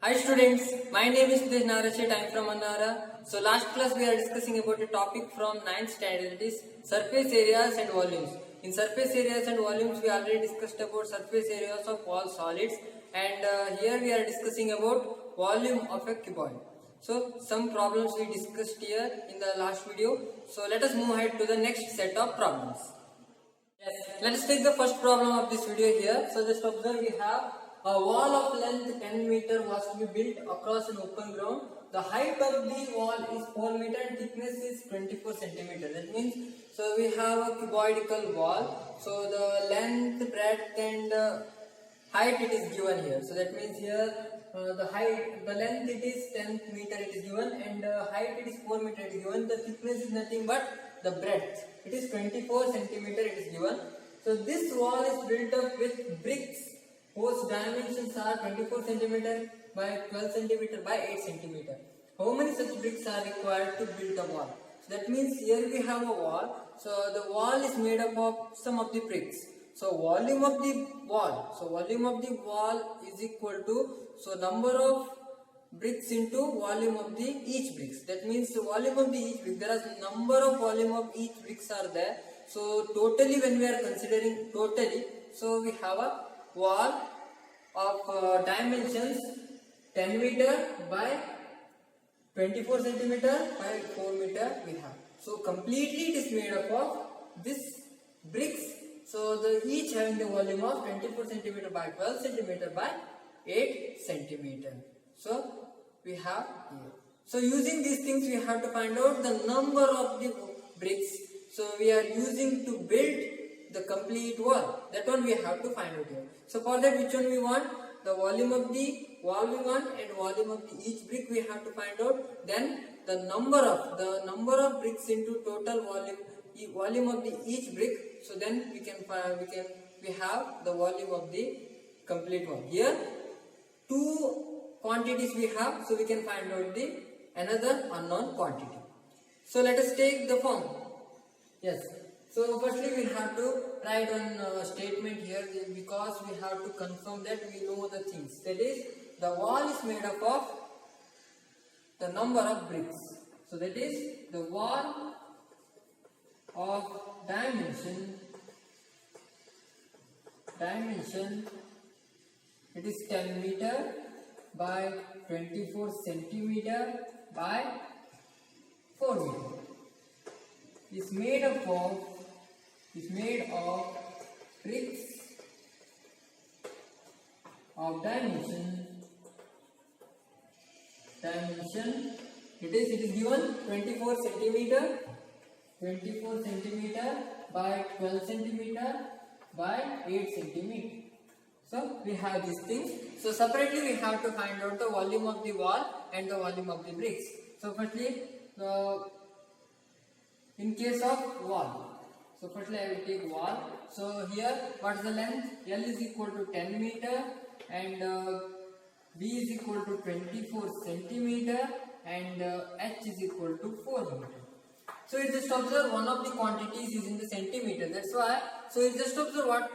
Hi students, my name is Tej Narashet. I am from Annara. So last class we are discussing about a topic from 9th standard, that is surface areas and volumes. In surface areas and volumes we already discussed about surface areas of all solids, and here we are discussing about volume of a cuboid. So some problems we discussed here in the last video. So let us move ahead to the next set of problems. Yes, let us take the first problem of this video here. So just observe, we have a wall of length 10 meter was to be built across an open ground. The height of the wall is 4 meter and thickness is 24 centimeter. That means, so we have a cuboidal wall. So the length, breadth and height it is given here. So that means here the length it is 10 meter it is given, and height it is 4 meter it is given. The thickness is nothing but the breadth. It is 24 centimeter it is given. So this wall is built up with bricks whose dimensions are 24 centimeter by 12 centimeter by 8 centimeter. How many such bricks are required to build the wall? So that means here we have a wall. So the wall is made up of some of the bricks. So volume of the wall. So volume of the wall is equal to number of bricks into volume of the each bricks. That means the volume of the each brick. There are number of volume of each bricks are there. So totally when we are considering totally, so we have a wall of dimensions 10 meter by 24 centimeter by 4 meter we have. So completely it is made up of this bricks. So the each having the volume of 24 centimeter by 12 centimeter by 8 centimeter. So we have here. So using these things we have to find out the number of the bricks. So we are using to build the complete wall. That one we have to find out here. So for that, which one we want? The volume of the wall we want, and volume of the each brick we have to find out. Then the number of bricks into total volume of the each brick. So then we have the volume of the complete wall. Here two quantities we have, so we can find out the another unknown quantity. So let us take the form. Yes. So firstly we have to write one statement here, because we have to confirm that we know the things. That is, the wall is made up of the number of bricks. So that is, the wall of dimension it is 10 meter by 24 centimeter by 4 meter. Is made of bricks of dimension it is given 24 centimeter by 12 centimeter by 8 centimeter. So we have these things. So separately we have to find out the volume of the wall and the volume of the bricks. So firstly, in case of wall, so firstly I will take wall. So here what is the length? L is equal to 10 meter and B is equal to 24 centimeter and H is equal to 4 meter. So you just observe one of the quantities is in the centimeter. That's why. So you just observe what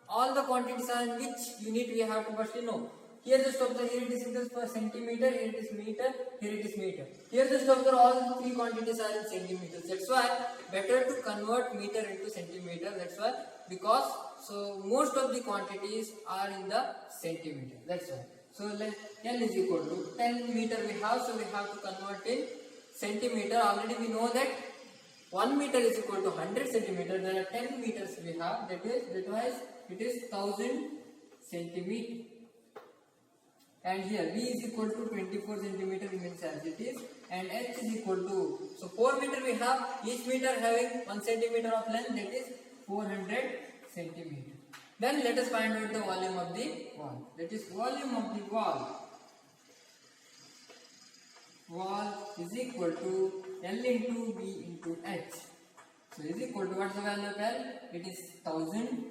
all the quantities are in which unit we have to firstly know. Here just observe, here it is in per centimeter, here it is meter, here it is meter. Here just observe all three quantities are in centimeters. That's why better to convert meter into centimeter. That's why, because so most of the quantities are in the centimeter. That's why. So L is equal to 10 meter we have, so we have to convert in centimeter. Already we know that 1 meter is equal to 100 centimeter. There are 10 meters we have. That is it is 1000 centimeter. And here B is equal to 24 centimeter remains as it is, and H is equal to, so 4 meter we have, each meter having 1 centimeter of length, that is 400 centimeter. Then let us find out the volume of the wall. That is, volume of the wall is equal to L into B into H. So is equal to, what's the value of L? It is 1000.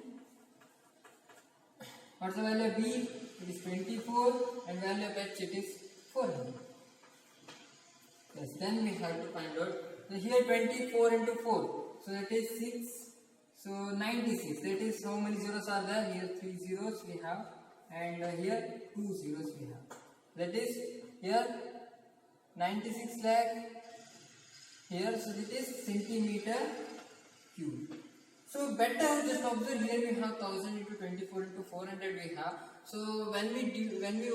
What's the value of B? It is 24, and value of H it is 400. Yes, then we have to find out. So here 24 into 4, so that is 6. So 96. That is, how many zeros are there? Here 3 zeros we have, and here 2 zeros we have. that is here 96 lakh here, so it is centimeter cube. So better just observe here we have 1000 into 24 into 400 we have. So when we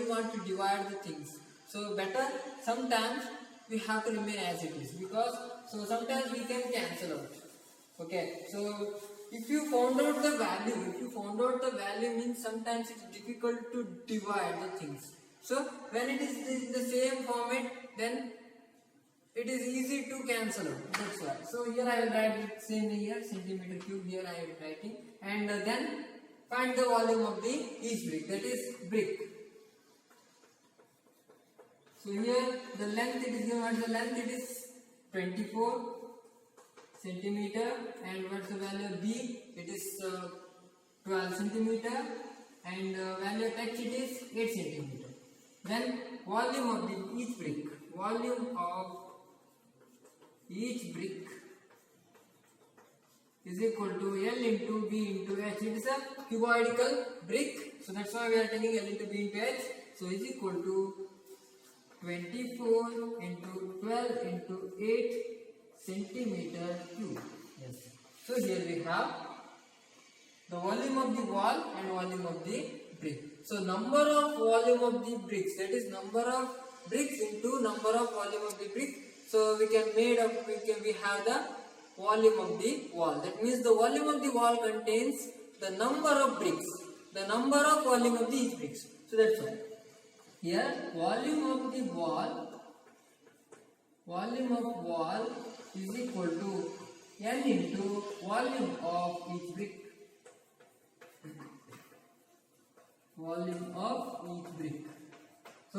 want to divide the things, so better sometimes we have to remain as it is, because so sometimes we can cancel out. Okay, so if you found out the value, means sometimes it's difficult to divide the things. So when it is in the same format, then it is easy to cancel out. That's why. So here I will write it same here, centimeter cube. Here I am writing, and then find the volume of the each brick. That is brick. So here the length it is given. What is the length? It is 24 centimeter, and what's the value of B? It is 12 centimeter, and value of H it is 8 centimeter. Then volume of the each brick. Volume of each brick is equal to L into B into H. It is a cuboidal brick, so that's why we are taking L into B into H. So is equal to 24 into 12 into 8 centimeter cube. Yes. So here we have the volume of the wall and volume of the brick. So number of volume of the bricks, that is number of bricks into number of volume of the brick. So we have the volume of the wall. That means the volume of the wall contains the number of bricks, the number of volume of the each bricks. So that's why here volume of the wall is equal to N into volume of each brick. Volume of each brick. So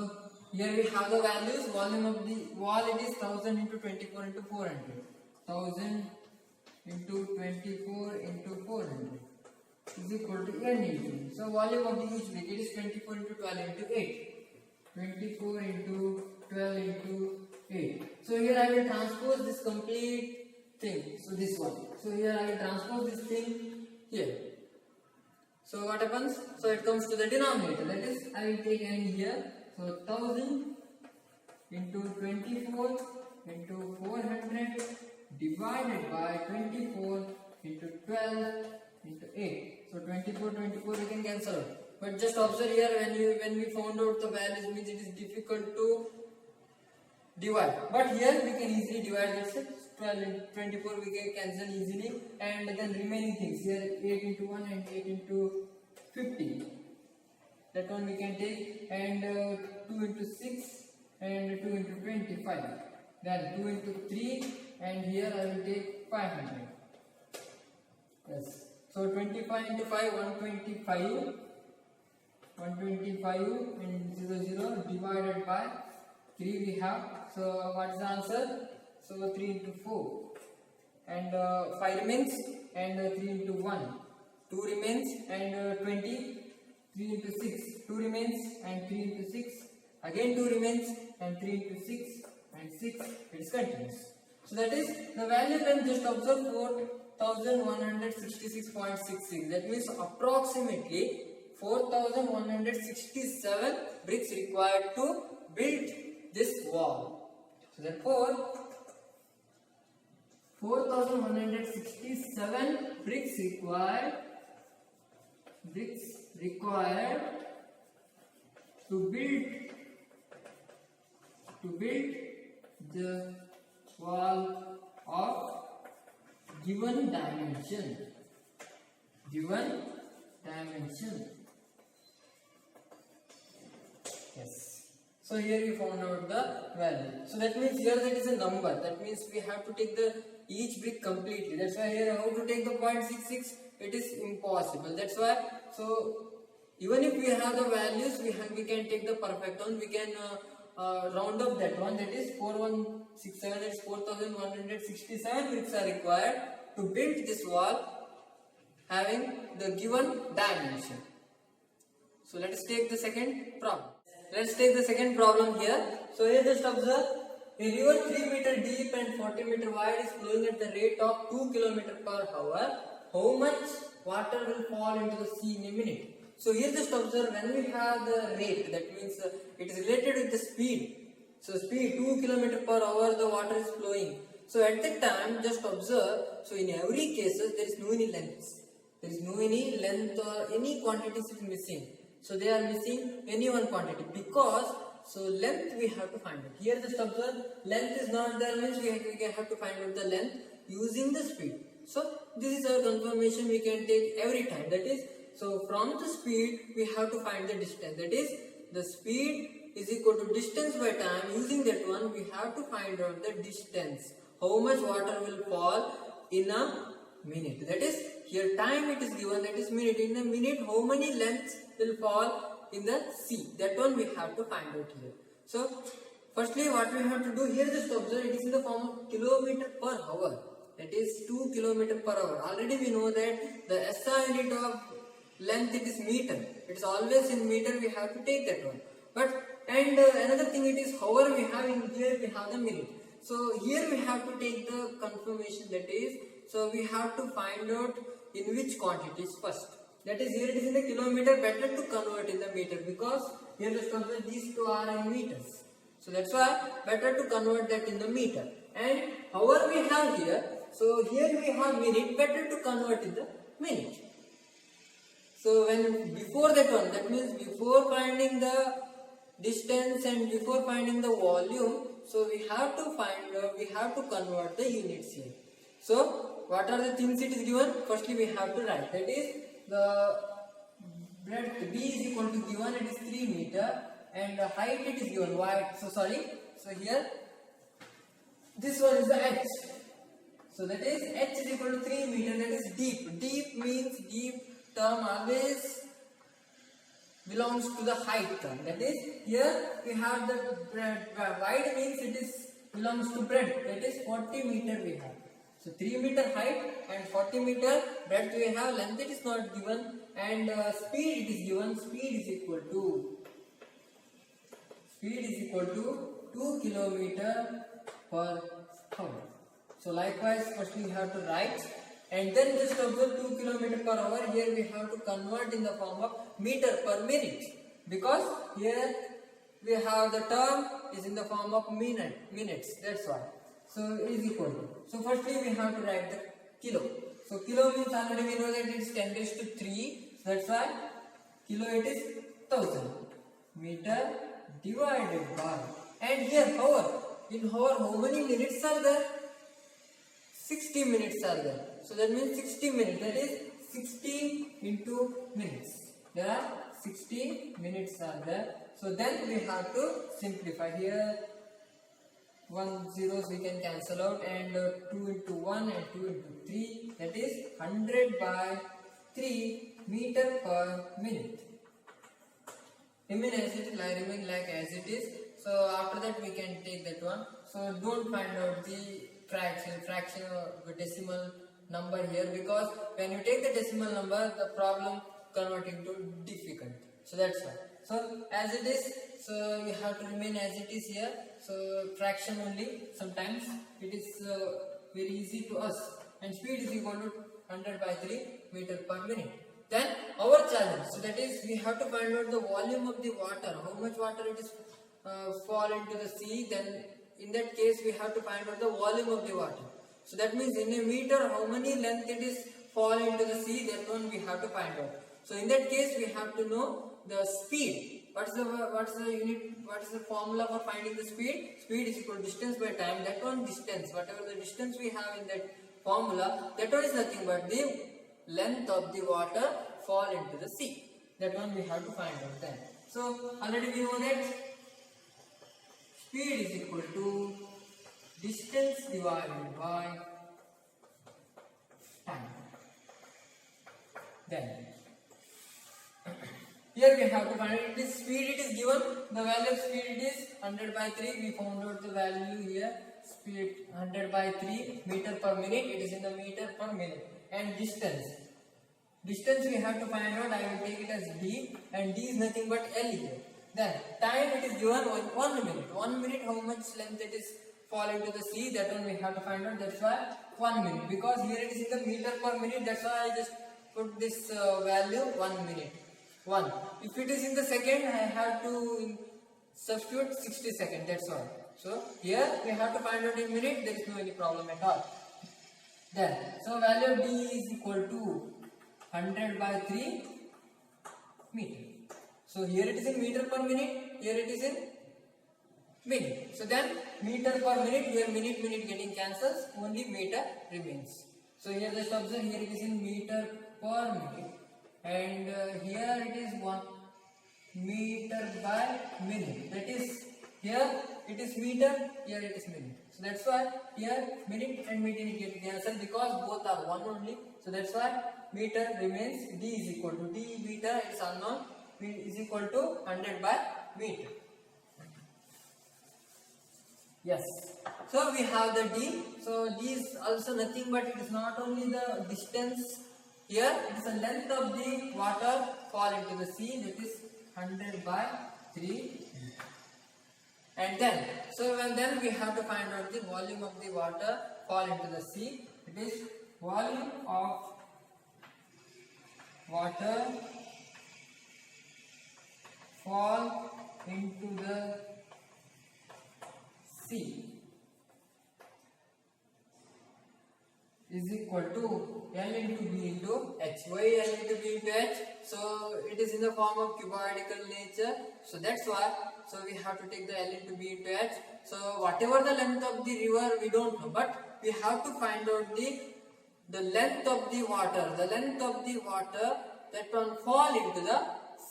here we have the values. Volume of the wall, it is 1000 into 24 into 400. 1000 into 24 into 400 is equal to N into. So volume of the each brick, it is 24 into 12 into 8. 24 into 12 into 8. So here I will transpose this complete thing. So this one. So here I will transpose this thing here. So what happens? So it comes to the denominator. That is, I will take N here. So 1000 into 24 into 400 divided by 24 into 12 into 8. So 24 we can cancel out. But just observe here, when we found out the values, means it is difficult to divide. But here we can easily divide. Let's say 12 and 24 we can cancel easily, and then remaining things here 8 into 1 and 8 into 50. That one we can take, and 2 into 6 and 2 into 25. Then 2 into 3, and here I will take 500. Yes. So 25 into 5, 125. 125 and 0 divided by 3 we have. So what is the answer? So 3 into 4, and 5 remains, and 3 into 1, 2 remains, and 20. 3 into 6, 2 remains, and 3 into 6, again 2 remains, and 3 into 6, and 6, it is continuous. So that is the value. Then just observe 4166.66. That means approximately 4167 bricks required to build this wall. So therefore 4167 bricks required to build the wall of given dimension. Yes. So here we found out the value. So that means here that is a number. That means we have to take the each brick completely. That's why here how to take the 0.66? It is impossible. That's why. So even if we have the values, we can take the perfect one. We can round up that one. That is 4167. That is 4167 bricks are required to build this wall having the given dimension. So let us take the second problem. Let's take the second problem here. So here just observe, a river 3 meter deep and 40 meter wide is flowing at the rate of 2 km per hour. How much water will fall into the sea in a minute? So here just observe, when we have the rate, that means it is related with the speed. So speed 2 km per hour the water is flowing. So at that time just observe, so in every cases there is no any length. There is no any length or any quantities is missing. So they are missing any one quantity because so length we have to find it. Here just observe, length is not there means we have to find out the length using the speed. So this is our confirmation we can take every time. That is, so from the speed we have to find the distance. That is, the speed is equal to distance by time. Using that one we have to find out the distance. How much water will fall in a minute. That is, here time it is given, that is minute. In a minute how many lengths will fall in the sea. That one we have to find out here. So firstly what we have to do here, just observe it is in the form of kilometer per hour. That is 2 km per hour. Already we know that the SI unit of length it is meter. It is always in meter, we have to take that one. But another thing it is hour we have, in here we have the minute. So here we have to take the confirmation, that is, so we have to find out in which quantities first. That is, here it is in the kilometer, better to convert in the meter because here just convert these two are in meters. So that's why better to convert that in the meter. And hour we have here, so here we have minute, better to convert in the minute. So when before that one, that means before finding the distance and before finding the volume, so we have to convert the units here. So what are the things it is given? Firstly we have to write, that is the breadth B is equal to given, it is 3 meter, and the height it is given wide. So here this one is the H. So that is H is equal to 3 meter, that is deep. Deep means deep term always belongs to the height term. That is, here we have the wide means it is belongs to breadth. That is 40 meter we have. So 3 meter height and 40 meter breadth we have. Length it is not given, and speed it is given. Speed is equal to 2 km per hour. So likewise, firstly we have to write, and then just observe 2 km per hour. Here we have to convert in the form of meter per minute, because here we have the term is in the form of minutes. That's why. So is equal to. So firstly we have to write the kilo. So kilo means already we know that it is 10 raised to 3. So that's why kilo it is 1000 meter divided by, and here hour. In hour how many minutes are there? 60 minutes are there. So that means 60 minutes. That is 60 into minutes. There are 60 minutes are there. So then we have to simplify here. 1 zeros we can cancel out, and 2 into 1 and 2 into 3. That is 100 by 3 meter per minute. Remain as it is. So after that we can take that one. So don't find out the fraction or decimal number here, because when you take the decimal number the problem converting to difficult. So that's why. So as it is, so you have to remain as it is here. So fraction only, sometimes it is very easy to us, and speed is equal to 100 by 3 meter per minute. Then our challenge, so that is we have to find out the volume of the water, how much water it is fall into the sea. Then in that case we have to find out the volume of the water. So that means in a meter how many length it is fall into the sea, that one we have to find out. So in that case we have to know the speed. What's the unit, what is the formula for finding the speed? Speed is equal to distance by time. That one distance, whatever the distance we have in that formula, that one is nothing but the length of the water fall into the sea. That one we have to find out then. So already we know that speed is equal to distance divided by time. Then here we have to find it. This speed it is given. The value of speed it is 100 by 3. We found out the value here. Speed 100 by 3 meter per minute. It is in the meter per minute. And distance. Distance we have to find out. I will take it as d, and d is nothing but L here. Then time it is given 1 minute. 1 minute how much length it is fall into the sea. That one we have to find out. That's why 1 minute. Because here it is in the meter per minute. That's why I just put this value 1 minute. 1. If it is in the second, I have to substitute 60 seconds. That's all. So here we have to find out in minute. There is no any problem at all. Then so value of D is equal to 100 by 3 meter. So here it is in meter per minute. Here it is in minute. So then meter per minute, here minute getting cancels, only meter remains. So here just observe, here it is in meter per minute, and here it is 1 meter by minute. That is, here it is meter, here it is minute. So that's why here minute and minute get cancelled because both are 1 only. So that's why meter remains. D is equal to D meter is unknown, is equal to 100 by meter. Yes. So we have the D. So D is also nothing but it is not only the distance. Here it is the length of the water fall into the sea, that is 100 by 3. And then we have to find out the volume of the water fall into the sea. It is volume of water fall into the sea is equal to L into B into H. Why L into B into H? So it is in the form of cuboidal nature. So that's why. So we have to take the L into B into H. So whatever the length of the river we don't know, but we have to find out the length of the water. The length of the water that can fall into the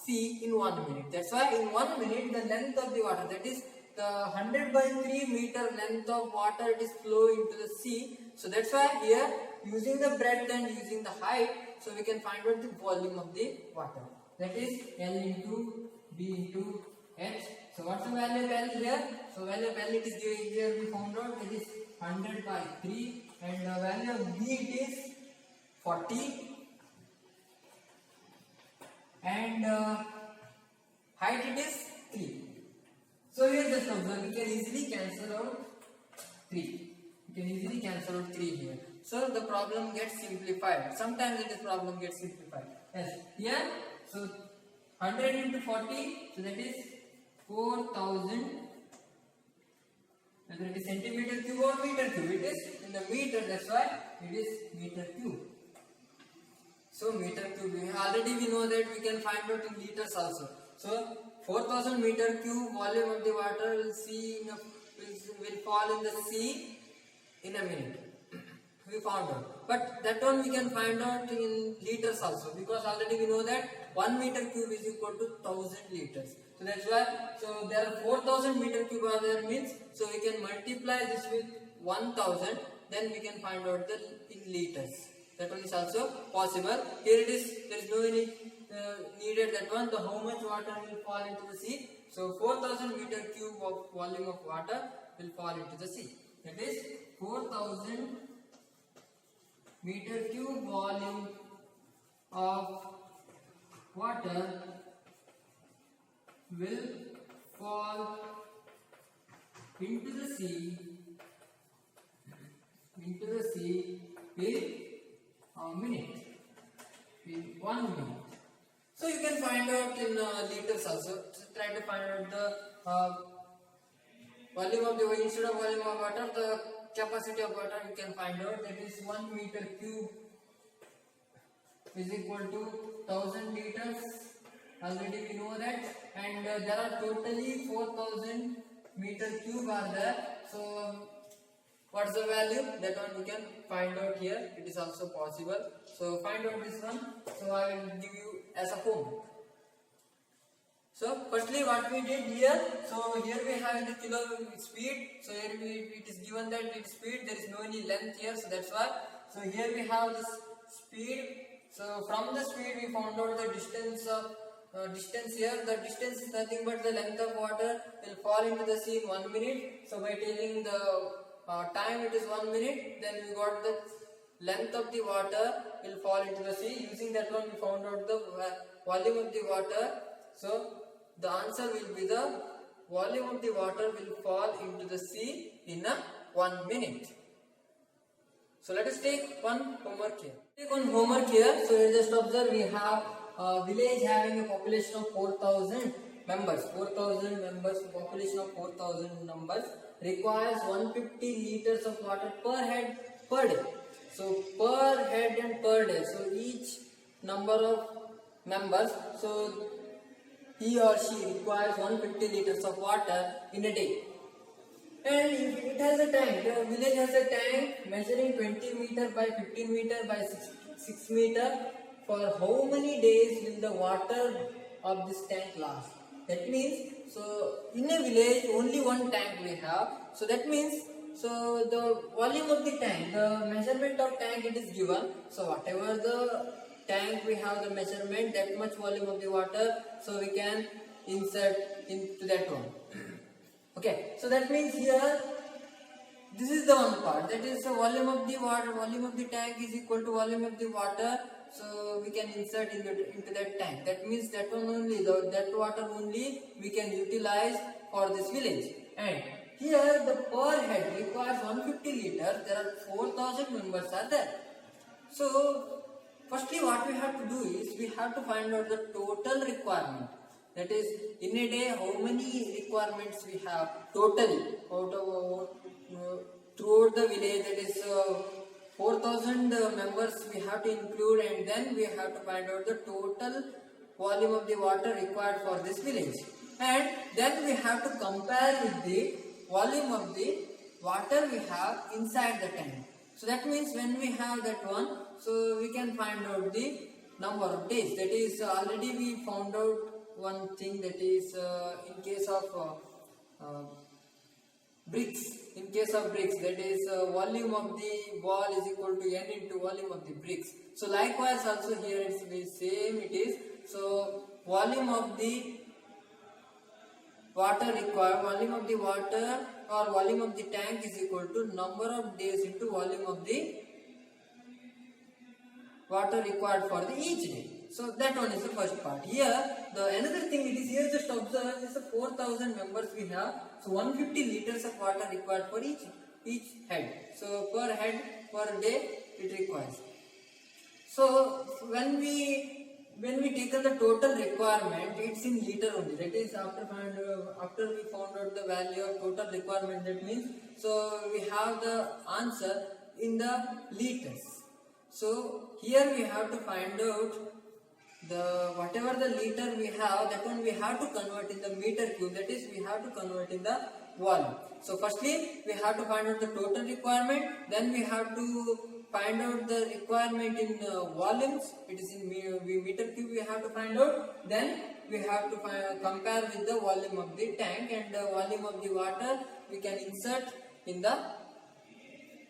sea in 1 minute. That's why in 1 minute the length of the water, that is the 100 by 3 meter length of water, it is flow into the sea. So that's why here using the breadth and using the height, so we can find out the volume of the water. That is L into B into H. So what's the value of L here? So value of L it is given here, we found out it is 100 by 3, and the value of B it is 40, and height it is 3. So here just observe, we can easily cancel out 3. We can easily cancel out 3 here. So the problem gets simplified. Sometimes this problem gets simplified. Yes. Here, so 100 into 40, so that is 4000. Whether it is centimeter cube or meter cube, it is in the meter. That's why it is meter cube. So meter cube. Already we know that we can find out in liters also. So 4000 meter cube volume of the water will fall in the sea in a minute. We found out, but that one we can find out in liters also, because already we know that 1 meter cube is equal to 1000 liters. So that's why. So there are 4000 meter cube are there, means so we can multiply this with 1000. Then we can find out the in liters. That one is also possible. Here it is. There is no any needed that one. The how much water will fall into the sea. So 4000 meter cube of volume of water will fall into the sea. That is 4000 meter cube volume of water will fall into the sea in a minute, in 1 minute. So you can find out in liters also. So try to find out the volume of the, instead of volume of water, the capacity of water you can find out. That is 1 meter cube is equal to 1000 liters. Already we know that, and there are totally 4000 meter cube are there. So what's the value? That one we can find out here. It is also possible. So find out this one. So I will give you as a homework. So firstly what we did here, so here we have the kilo speed. So here it is given that it is speed, there is no any length here, so that's why. So here we have this speed. So from the speed we found out the distance of distance here. The distance is nothing but the length of water will fall into the sea in 1 minute. So by taking the time, it is 1 minute, then we got the length of the water will fall into the sea. Using that one we found out the volume of the water. So the answer will be the volume of the water will fall into the sea in 1 minute. So let us take one homework here. Take one homework here. So you just observe, we have village having a population of 4,000 members. 4,000 members, population of 4,000 numbers requires 150 liters of water per head per day. So per head and per day. So each number of members, so he or she requires 150 liters of water in a day. And it has a tank. The village has a tank measuring 20 meter by 15 meter by 6 meter. For how many days will the water of this tank last? That means, so in a village only one tank we have. So that means, so the volume of the tank, the measurement of tank it is given. So whatever the tank we have the measurement, that much volume of the water, so we can insert into that one. Okay, so that means here this is the one part, that is the volume of the water, volume of the tank is equal to volume of the water, so we can insert into that tank. That means that one only, that water only we can utilize for this village. And here the per head requires 150 liters, there are 4,000 members are there. So firstly what we have to do is, we have to find out the total requirement. That is, in a day how many requirements we have totally out of throughout the village, that is 4,000 members we have to include, and then we have to find out the total volume of the water required for this village, and then we have to compare with the volume of the water we have inside the tank. So that means when we have that one, so we can find out the number of days. That is, already we found out one thing, that is in case of bricks. In case of bricks, that is volume of the wall is equal to n into volume of the bricks. So likewise also here it's the same it is. So volume of the water required, volume of the water or volume of the tank is equal to number of days into volume of the water required for the each day. So that one is the first part. Here the another thing it is, here just observe, is the 4,000 members we have. So 150 liters of water required for each head. So per head per day it requires. So when we take the total requirement, it's in liter only. That is, after we found out the value of total requirement, that means, so we have the answer in the liters. So here we have to find out the whatever the liter we have, that one we have to convert in the meter cube, that is we have to convert in the volume. So firstly we have to find out the total requirement, then we have to find out the requirement in volumes, it is in meter cube we have to find out, then we have to compare with the volume of the tank, and the volume of the water we can insert in the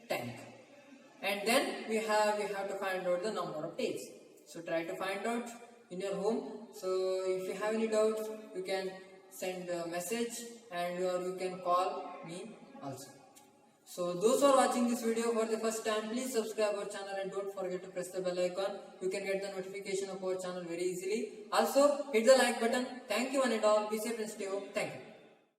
tank, and then we have to find out the number of days. So try to find out in your home. So if you have any doubts, you can send a message, and or you can call me also. So those who are watching this video for the first time, please subscribe our channel and don't forget to press the bell icon. You can get the notification of our channel very easily. Also hit the like button. Thank you one and all. Be safe and stay home. Thank you.